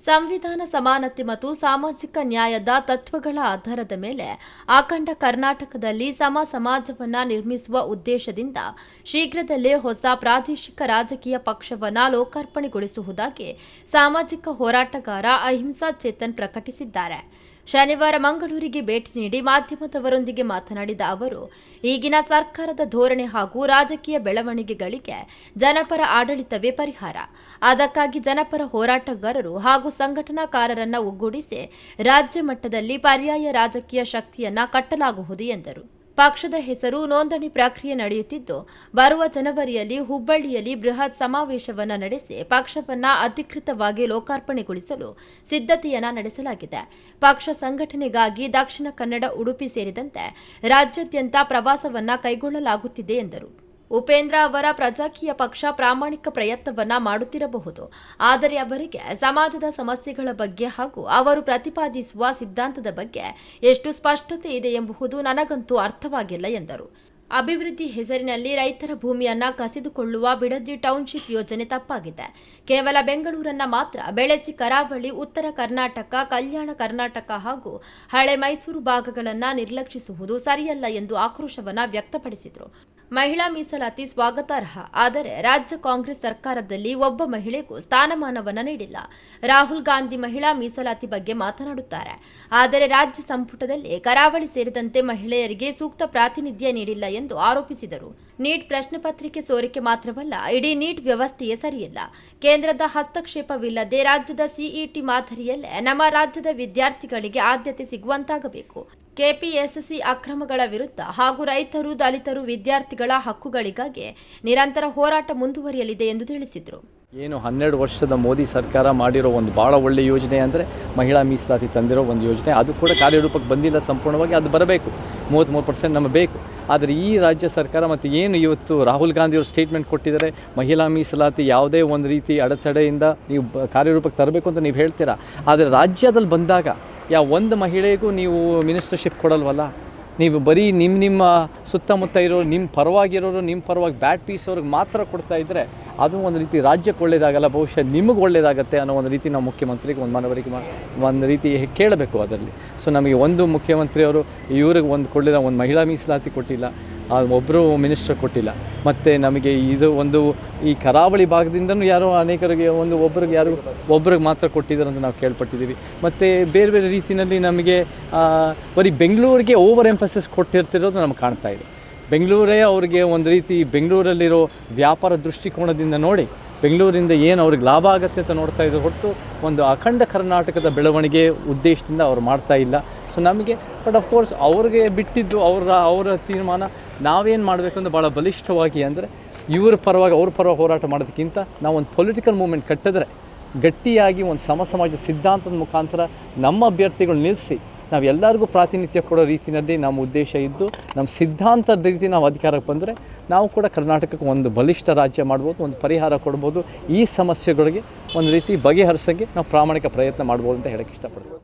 ಸಂವಿಧಾನ ಸಮಾನತೆ ಮತ್ತು ಸಾಮಾಜಿಕ ನ್ಯಾಯದ ತತ್ವಗಳ ಆಧಾರದ ಮೇಲೆ ಅಖಂಡ ಕರ್ನಾಟಕದಲ್ಲಿ ಸಮಾಜವನ್ನು ನಿರ್ಮಿಸುವ ಉದ್ದೇಶದಿಂದ ಶೀಘ್ರದಲ್ಲೇ ಹೊಸ ಪ್ರಾದೇಶಿಕ ರಾಜಕೀಯ ಪಕ್ಷವನ್ನು ಲೋಕಾರ್ಪಣೆಗೊಳಿಸುವುದಾಗಿ ಸಾಮಾಜಿಕ ಹೋರಾಟಗಾರ ಅಹಿಂಸಾ ಚೇತನ್ ಪ್ರಕಟಿಸಿದ್ದಾರೆ. ಶನಿವಾರ ಮಂಗಳೂರಿಗೆ ಭೇಟಿ ನೀಡಿ ಮಾಧ್ಯಮದವರೊಂದಿಗೆ ಮಾತನಾಡಿದ ಅವರು, ಈಗಿನ ಸರ್ಕಾರದ ಧೋರಣೆ ಹಾಗೂ ರಾಜಕೀಯ ಬೆಳವಣಿಗೆಗಳಿಗೆ ಜನಪರ ಆಡಳಿತವೇ ಪರಿಹಾರ. ಅದಕ್ಕಾಗಿ ಜನಪರ ಹೋರಾಟಗಾರರು ಹಾಗೂ ಸಂಘಟನಾಕಾರರನ್ನು ಒಗ್ಗೂಡಿಸಿ ರಾಜ್ಯ ಮಟ್ಟದಲ್ಲಿ ಪರ್ಯಾಯ ರಾಜಕೀಯ ಶಕ್ತಿಯನ್ನ ಕಟ್ಟಲಾಗುವುದು ಎಂದರು. ಪಕ್ಷದ ಹೆಸರು ನೋಂದಣಿ ಪ್ರಕ್ರಿಯೆ ನಡೆಯುತ್ತಿದ್ದು, ಬರುವ ಜನವರಿಯಲ್ಲಿ ಹುಬ್ಬಳ್ಳಿಯಲ್ಲಿ ಬೃಹತ್ ಸಮಾವೇಶವನ್ನು ನಡೆಸಿ ಪಕ್ಷವನ್ನು ಅಧಿಕೃತವಾಗಿ ಲೋಕಾರ್ಪಣೆಗೊಳಿಸಲು ಸಿದ್ಧತೆಯನ್ನ ನಡೆಸಲಾಗಿದೆ. ಪಕ್ಷ ಸಂಘಟನೆಗಾಗಿ ದಕ್ಷಿಣ ಕನ್ನಡ, ಉಡುಪಿ ಸೇರಿದಂತೆ ರಾಜ್ಯಾದ್ಯಂತ ಪ್ರವಾಸವನ್ನ ಕೈಗೊಳ್ಳಲಾಗುತ್ತಿದೆ ಎಂದರು. ಉಪೇಂದ್ರ ಅವರ ಪ್ರಜಾಕೀಯ ಪಕ್ಷ ಪ್ರಾಮಾಣಿಕ ಪ್ರಯತ್ನವನ್ನ ಮಾಡುತ್ತಿರಬಹುದು, ಆದರೆ ಅವರಿಗೆ ಸಮಾಜದ ಸಮಸ್ಯೆಗಳ ಬಗ್ಗೆ ಹಾಗೂ ಅವರು ಪ್ರತಿಪಾದಿಸುವ ಸಿದ್ಧಾಂತದ ಬಗ್ಗೆ ಎಷ್ಟು ಸ್ಪಷ್ಟತೆ ಇದೆ ಎಂಬುದು ನನಗಂತೂ ಅರ್ಥವಾಗಿಲ್ಲ ಎಂದರು. ಅಭಿವೃದ್ಧಿ ಹೆಸರಿನಲ್ಲಿ ರೈತರ ಭೂಮಿಯನ್ನ ಕಸಿದುಕೊಳ್ಳುವ ಬಿಡದಿ ಟೌನ್ಶಿಪ್ ಯೋಜನೆ ತಪ್ಪಾಗಿದೆ. ಕೇವಲ ಬೆಂಗಳೂರನ್ನ ಮಾತ್ರ ಬೆಳೆಸಿ ಕರಾವಳಿ, ಉತ್ತರ ಕರ್ನಾಟಕ, ಕಲ್ಯಾಣ ಕರ್ನಾಟಕ ಹಾಗೂ ಹಳೆ ಮೈಸೂರು ಭಾಗಗಳನ್ನು ನಿರ್ಲಕ್ಷಿಸುವುದು ಸರಿಯಲ್ಲ ಎಂದು ಆಕ್ರೋಶವನ್ನ ವ್ಯಕ್ತಪಡಿಸಿದರು. ಮಹಿಳಾ ಮೀಸಲಾತಿ ಸ್ವಾಗತಾರ್ಹ, ಆದರೆ ರಾಜ್ಯ ಕಾಂಗ್ರೆಸ್ ಸರ್ಕಾರದಲ್ಲಿ ಒಬ್ಬ ಮಹಿಳೆಗೂ ಸ್ಥಾನಮಾನವನ್ನು ನೀಡಿಲ್ಲ. ರಾಹುಲ್ ಗಾಂಧಿ ಮಹಿಳಾ ಮೀಸಲಾತಿ ಬಗ್ಗೆ ಮಾತನಾಡುತ್ತಾರೆ, ಆದರೆ ರಾಜ್ಯ ಸಂಪುಟದಲ್ಲಿ ಕರಾವಳಿ ಸೇರಿದಂತೆ ಮಹಿಳೆಯರಿಗೆ ಸೂಕ್ತ ಪ್ರಾತಿನಿಧ್ಯ ನೀಡಿಲ್ಲ ಎಂದು ಆರೋಪಿಸಿದರು. ನೀಟ್ ಪ್ರಶ್ನೆ ಪತ್ರಿಕೆ ಸೋರಿಕೆ ಮಾತ್ರವಲ್ಲ, ಇಡೀ ನೀಟ್ ವ್ಯವಸ್ಥೆಯೇ ಸರಿಯಿಲ್ಲ. ಕೇಂದ್ರದ ಹಸ್ತಕ್ಷೇಪವಿಲ್ಲದೆ ರಾಜ್ಯದ ಸಿಇಟಿ ಮಾದರಿಯಲ್ಲೇ ನಮ್ಮ ರಾಜ್ಯದ ವಿದ್ಯಾರ್ಥಿಗಳಿಗೆ ಆದ್ಯತೆ ಸಿಗುವಂತಾಗಬೇಕು. ಕೆಪಿಎಸ್ಸಿ ಅಕ್ರಮಗಳ ವಿರುದ್ಧ ಹಾಗೂ ರೈತರು, ದಲಿತರು, ವಿದ್ಯಾರ್ಥಿಗಳ ಹಕ್ಕುಗಳಿಗಾಗಿ ನಿರಂತರ ಹೋರಾಟ ಮುಂದುವರಿಯಲಿದೆ ಎಂದು ತಿಳಿಸಿದರು. ಏನು 12 ವರ್ಷದ ಮೋದಿ ಸರ್ಕಾರ ಮಾಡಿರೋ ಒಂದು ಭಾಳ ಒಳ್ಳೆಯ ಯೋಜನೆ ಅಂದರೆ ಮಹಿಳಾ ಮೀಸಲಾತಿ ತಂದಿರೋ ಒಂದು ಯೋಜನೆ. ಅದು ಕೂಡ ಕಾರ್ಯರೂಪಕ್ಕೆ ಬಂದಿಲ್ಲ ಸಂಪೂರ್ಣವಾಗಿ, ಅದು ಬರಬೇಕು. 33% ನಮಗೆ ಬೇಕು. ಆದರೆ ಈ ರಾಜ್ಯ ಸರ್ಕಾರ ಮತ್ತು ಏನು ಇವತ್ತು ರಾಹುಲ್ ಗಾಂಧಿಯವರು ಸ್ಟೇಟ್ಮೆಂಟ್ ಕೊಟ್ಟಿದ್ದಾರೆ, ಮಹಿಳಾ ಮೀಸಲಾತಿ ಯಾವುದೇ ಒಂದು ರೀತಿ ಅಡೆತಡೆಯಿಂದ ನೀವು ಕಾರ್ಯರೂಪಕ್ಕೆ ತರಬೇಕು ಅಂತ ನೀವು ಹೇಳ್ತೀರಾ, ಆದರೆ ರಾಜ್ಯದಲ್ಲಿ ಬಂದಾಗ ಒಂದು ಮಹಿಳೆಗೂ ನೀವು ಮಿನಿಸ್ಟರ್ಶಿಪ್ ಕೊಡಲ್ವಲ್ಲ. ನೀವು ಬರೀ ನಿಮ್ಮ ಸುತ್ತಮುತ್ತ ಇರೋರು, ನಿಮ್ಮ ಪರವಾಗಿರೋರು, ನಿಮ್ಮ ಪರವಾಗಿ ಬ್ಯಾಟ್ ಪೀಸ್ ಅವ್ರಿಗೆ ಮಾತ್ರ ಕೊಡ್ತಾ ಇದ್ದರೆ ಅದು ಒಂದು ರೀತಿ ರಾಜ್ಯಕ್ಕೆ ಒಳ್ಳೆಯದಾಗಲ್ಲ, ಬಹುಶಃ ನಿಮಗೆ ಒಳ್ಳೆಯದಾಗತ್ತೆ ಅನ್ನೋ ಒಂದು ರೀತಿ ನಾವು ಮುಖ್ಯಮಂತ್ರಿಗೆ ಒಂದು ಮನವರಿಕೆ ಒಂದು ರೀತಿ ಕೇಳಬೇಕು ಅದರಲ್ಲಿ. ಸೊ ನಮಗೆ ಒಂದು ಮುಖ್ಯಮಂತ್ರಿಯವರು ಇವ್ರಿಗೆ ಒಂದು ಕೊಡಲಿಲ್ಲ, ಒಂದು ಮಹಿಳಾ ಮೀಸಲಾತಿ ಕೊಟ್ಟಿಲ್ಲ, ಒಬ್ಬರು ಮಿನಿಸ್ಟರ್ ಕೊಟ್ಟಿಲ್ಲ. ಮತ್ತು ನಮಗೆ ಇದು ಒಂದು ಈ ಕರಾವಳಿ ಭಾಗದಿಂದನೂ ಯಾರೋ ಅನೇಕರಿಗೆ ಒಬ್ರಿಗೆ ಮಾತ್ರ ಕೊಟ್ಟಿದ್ದಾರೆ ಅಂತ ನಾವು ಕೇಳ್ಪಟ್ಟಿದ್ದೀವಿ. ಮತ್ತು ಬೇರೆ ಬೇರೆ ರೀತಿಯಲ್ಲಿ ನಮಗೆ ಬರೀ ಬೆಂಗಳೂರಿಗೆ ಓವರ್ ಎಂಫಸಿಸ್ ಕೊಟ್ಟಿರ್ತಿರೋದು ನಮ್ಗೆ ಕಾಣ್ತಾ ಇದೆ. ಬೆಂಗಳೂರೇ ಅವ್ರಿಗೆ ಒಂದು ರೀತಿ ಬೆಂಗಳೂರಲ್ಲಿರೋ ವ್ಯಾಪಾರ ದೃಷ್ಟಿಕೋನದಿಂದ ನೋಡಿ ಬೆಂಗಳೂರಿಂದ ಏನು ಅವ್ರಿಗೆ ಲಾಭ ಆಗುತ್ತೆ ಅಂತ ನೋಡ್ತಾ ಇದ್ರು ಹೊರತು ಒಂದು ಅಖಂಡ ಕರ್ನಾಟಕದ ಬೆಳವಣಿಗೆ ಉದ್ದೇಶದಿಂದ ಅವ್ರು ಮಾಡ್ತಾ ಇಲ್ಲ. ಸೊ ನಮಗೆ ಬಟ್ ಅಫ್ಕೋರ್ಸ್ ಅವ್ರಿಗೆ ಬಿಟ್ಟಿದ್ದು ಅವರ ತೀರ್ಮಾನ. ನಾವೇನು ಮಾಡಬೇಕು ಅಂದರೆ ಭಾಳ ಬಲಿಷ್ಠವಾಗಿ ಅಂದರೆ ಅವ್ರ ಪರವಾಗಿ ಹೋರಾಟ ಮಾಡೋದಕ್ಕಿಂತ ನಾವು ಒಂದು ಪೊಲಿಟಿಕಲ್ ಮೂವ್ಮೆಂಟ್ ಕಟ್ಟಿದ್ರೆ ಗಟ್ಟಿಯಾಗಿ ಒಂದು ಸಮಾಜ ಸಿದ್ಧಾಂತದ ಮುಖಾಂತರ ನಮ್ಮ ಅಭ್ಯರ್ಥಿಗಳು ನಿಲ್ಲಿಸಿ ನಾವು ಎಲ್ಲರಿಗೂ ಪ್ರಾತಿನಿಧ್ಯ ಕೊಡೋ ರೀತಿಯಲ್ಲಿ ನಮ್ಮ ಉದ್ದೇಶ ಇದ್ದು ನಮ್ಮ ಸಿದ್ಧಾಂತದ ರೀತಿ ನಾವು ಅಧಿಕಾರಕ್ಕೆ ಬಂದರೆ ನಾವು ಕೂಡ ಕರ್ನಾಟಕಕ್ಕೆ ಒಂದು ಬಲಿಷ್ಠ ರಾಜ್ಯ ಮಾಡ್ಬೋದು, ಒಂದು ಪರಿಹಾರ ಕೊಡ್ಬೋದು. ಈ ಸಮಸ್ಯೆಗಳಿಗೆ ಒಂದು ರೀತಿ ಬಗೆಹರಿಸೋಕ್ಕೆ ನಾವು ಪ್ರಾಮಾಣಿಕ ಪ್ರಯತ್ನ ಮಾಡ್ಬೋದು ಅಂತ ಹೇಳೋಕ್ಕೆ ಇಷ್ಟಪಡ್ಬೋದು.